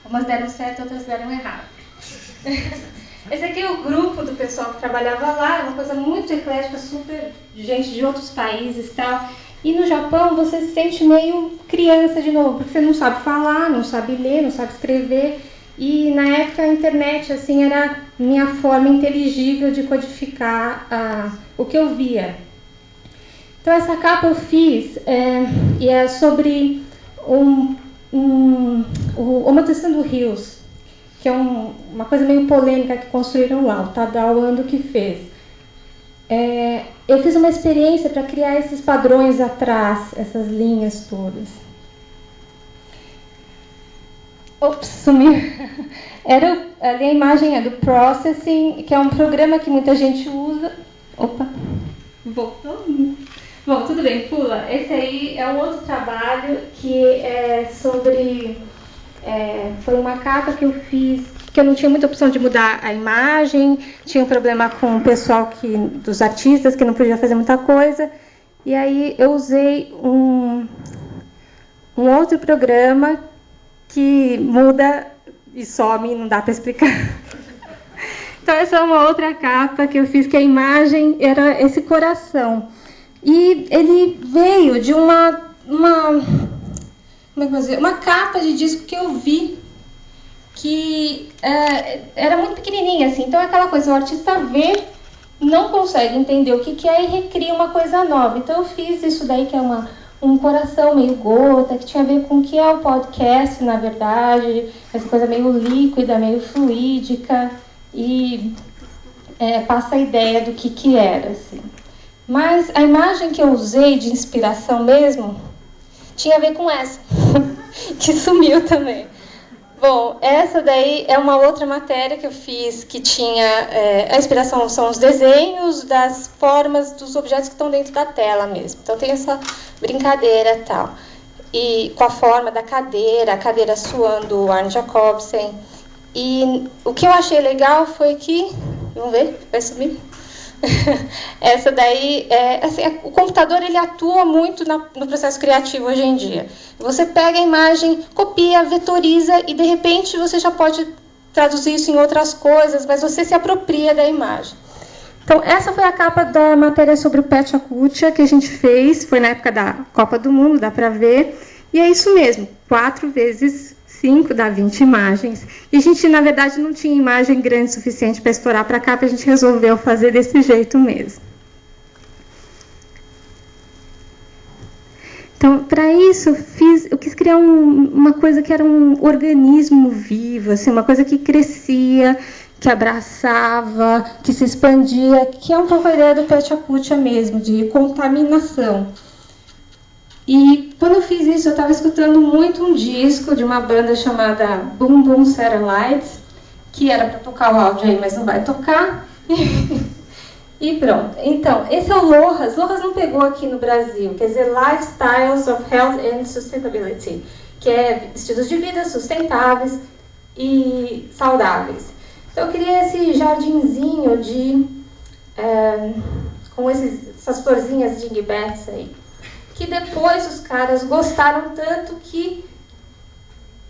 Umas deram certo, outras deram errado. Esse aqui é o grupo do pessoal que trabalhava lá, uma coisa muito eclética, super gente de outros países e tal. E no Japão você se sente meio criança de novo, porque você não sabe falar, não sabe ler, não sabe escrever. E na época a internet assim era minha forma inteligível de codificar o que eu via. Então essa capa eu fiz e é sobre o Omotesando Rios, que é uma coisa meio polêmica que construíram lá, o Tadao Ando que fez. Eu fiz uma experiência para criar esses padrões atrás, essas linhas todas. Ops, sumiu. Ali a imagem é do Processing, que é um programa que muita gente usa. Opa, voltou? Bom, tudo bem, pula. Esse aí é um outro trabalho que é sobre... foi uma capa que eu fiz, que eu não tinha muita opção de mudar a imagem, tinha um problema com o pessoal dos artistas, que não podia fazer muita coisa. E aí eu usei um outro programa que muda e some, não dá para explicar. Então essa é uma outra capa que eu fiz, que a imagem era esse coração. E ele veio de uma capa de disco que eu vi, que era muito pequenininha, assim. Então é aquela coisa, o artista vê, não consegue entender o que é e recria uma coisa nova. Então eu fiz isso daí, que é um coração meio gota, que tinha a ver com o que é o podcast, na verdade, essa coisa meio líquida, meio fluídica, e passa a ideia do que era, assim. Mas a imagem que eu usei de inspiração mesmo tinha a ver com essa, que sumiu também. Bom, essa daí é uma outra matéria que eu fiz que tinha... a inspiração são os desenhos das formas dos objetos que estão dentro da tela mesmo. Então tem essa brincadeira e tal. E com a forma da cadeira, a cadeira suando, o Arne Jacobsen. E o que eu achei legal foi que... Vamos ver, vai sumir? Essa daí, assim, o computador ele atua muito no processo criativo hoje em dia. Você pega a imagem, copia, vetoriza e de repente você já pode traduzir isso em outras coisas, mas você se apropria da imagem. Então essa foi a capa da matéria sobre o Pechakucha que a gente fez, foi na época da Copa do Mundo, dá para ver, e é isso mesmo, 4 vezes 5 dá 20 imagens. E a gente, na verdade, não tinha imagem grande o suficiente para estourar para cá, a gente resolveu fazer desse jeito mesmo. Então, para isso, eu quis criar uma coisa que era um organismo vivo, assim, uma coisa que crescia, que abraçava, que se expandia, que é um pouco a ideia do Pechakucha mesmo, de contaminação. E quando eu fiz isso, eu estava escutando muito um disco de uma banda chamada Boom Boom Satellites, que era para tocar o áudio aí, mas não vai tocar. E pronto. Então, esse é o Lohas. Lohas não pegou aqui no Brasil, quer dizer, Lifestyles of Health and Sustainability, que é estilos de vida sustentáveis e saudáveis. Então, eu queria esse jardinzinho com essas florzinhas de dingbats aí, que depois os caras gostaram tanto que...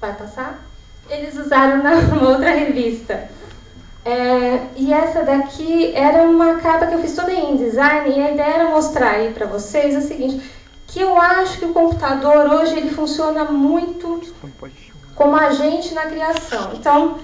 Vai passar? Eles usaram numa outra revista. E essa daqui era uma capa que eu fiz toda em InDesign, e a ideia era mostrar aí para vocês o seguinte, que eu acho que o computador hoje ele funciona muito como agente na criação. Então,